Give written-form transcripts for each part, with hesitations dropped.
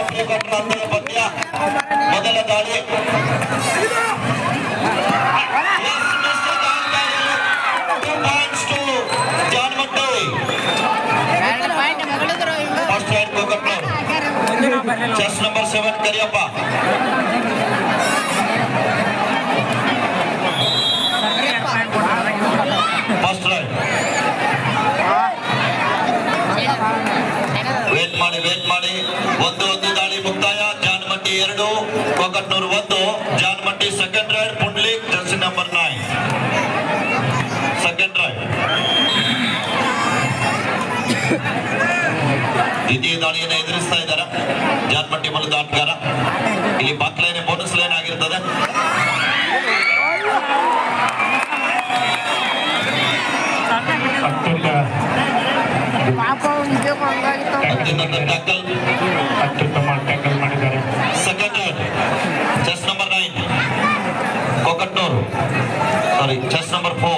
ಪ್ರಿಯಕಟರಾದ ಪಂದ್ಯ ಮೊದಲ ದಾಳಿ chest number 7 Kariyappa first raid wait ಮಾಡಿ ಒಂದು ದಾಳಿ ಮುಕ್ತಾಯ Janmatti 2 Kokatnur 1 Janmatti second raid Pundlik jersey number 9 second raid ದ್ವಿತೀಯ ದಾಳಿಯನ್ನು ಎದುರಿಸ್ತಾ ಇದ್ದಾರೆ ಜಾನ್ಮಟ್ಟಿ ಮೂಲದ ಆಟಗಾರ ಇಲ್ಲಿ ಬಾಕ್ ಲೈನ್ ಬೋನಸ್ ಲೈನ್ ಆಗಿರ್ತದೆ second raid chest number 9 Kokatnur chest number 4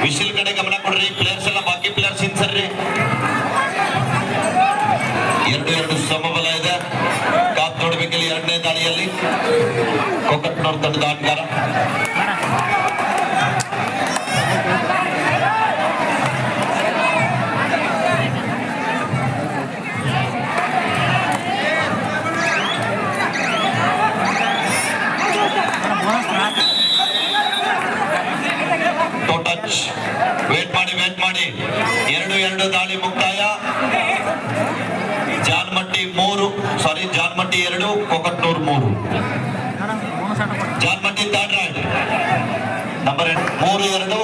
whistle ಕಡೆ ಗಮನ ಕೊಡ್ರಿ ಪ್ಲೇಯರ್ಸ್ ಎಲ್ಲ ಬಾಕಿ ಪ್ಲೇಯರ್ಸ್ ಇನ್ಸರ್ರಿ 2 ಸಮಬಲ ಇದೆ ಕಾಪ್ ನೋಡ್ಬೇಕಲ್ಲಿ ಎರಡನೇ ದಾಳಿಯಲ್ಲಿ ಕೊಕಟ್ನೂರು ತಂಡದ ಆಟಗಾರ ವೇಟ್ ಮಾಡಿ 2 ದಾಳಿ ಮುಕ್ತಾಯ Janmatti 2 ಕೊಕಟ್ನೂರು 3 Janmatti third ride number 3-2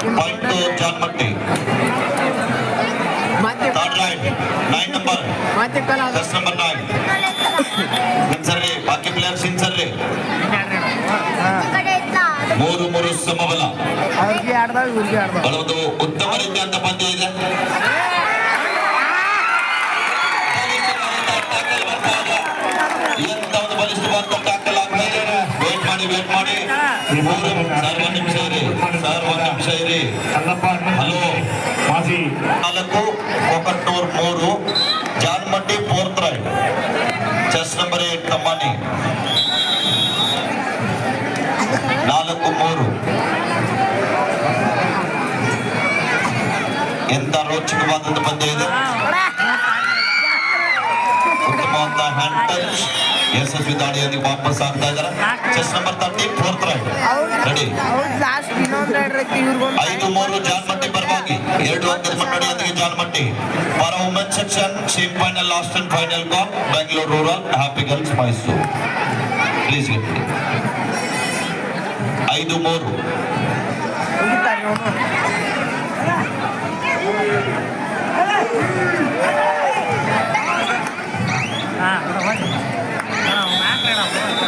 point Janmatti third ride 9 number chess number 9 ಇನ್ಸರ್ರಿ ಬಾಕಿ ಪ್ಲೇಯರ್ಸ್ ಇನ್ಸರ್ರಿ 3 ಸಮಬಲ ಒಂದು ಉತ್ತಮ ರೀತಿಯಂತ ಪಂದ್ಯ ಇದೆ ಎಂತ ಒಂದು ಬಲಿಷ್ಠವಾದ ಟ್ಯಾಕಲ್ ಆಗ್ತಾ ಇದೆ ವೇಟ್ ಮಾಡಿ ಸರ್ 1 ನಿಮಿಷ ಇರಿ hello 4 Kokatnur 3 Janmatti 4th raid chest number 8 ತಮ್ಮಾನಿ 4-3 ಎಂತ ರೋಚಕವಾದಂತ ಪಂದ್ಯ ಇದೆ ಉತ್ತಮವಾದ ಹ್ಯಾಂಡ್ ಟಚ್ ಯಶಸ್ವಿ ದಾಳಿಯಲ್ಲಿ ವಾಪಸ್ ಆಗ್ತಾ ಇದ್ದಾರೆ chest number 30 4th raid ready 5-3 Janmatti ಪರವಾಗಿ 2 ಅಂಕದ ಮುನ್ನಡೆಯೊಂದಿಗೆ Janmatti for women section same final last and final cup Bengaluru rural happy girls Mysuru please get 5-3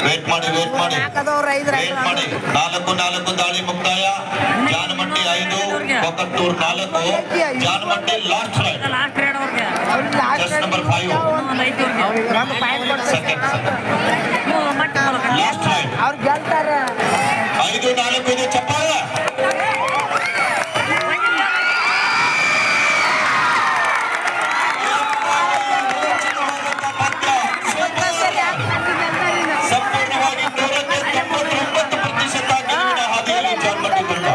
wait ಮಾಡಿ 4 ದಾಳಿ ಮುಕ್ತಾಯ Janmatti 5 Kokatnur 4 Janmatti last raid chest number 5 second last raid 5-4 ಇದು ಚಪ್ಪಾಳ ಸಂಪೂರ್ಣವಾಗಿ 99% ಹಾದಿಯಲ್ಲಿ ಜಾನ್ಮಟ್ಟಿ ತಂಡ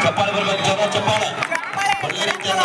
ಚಪ್ಪಾಳೆ ಬರಬೇಕು ಚಪ್ಪಾಳೆ ಒಳ್ಳೆ ರೀತಿಯಾದ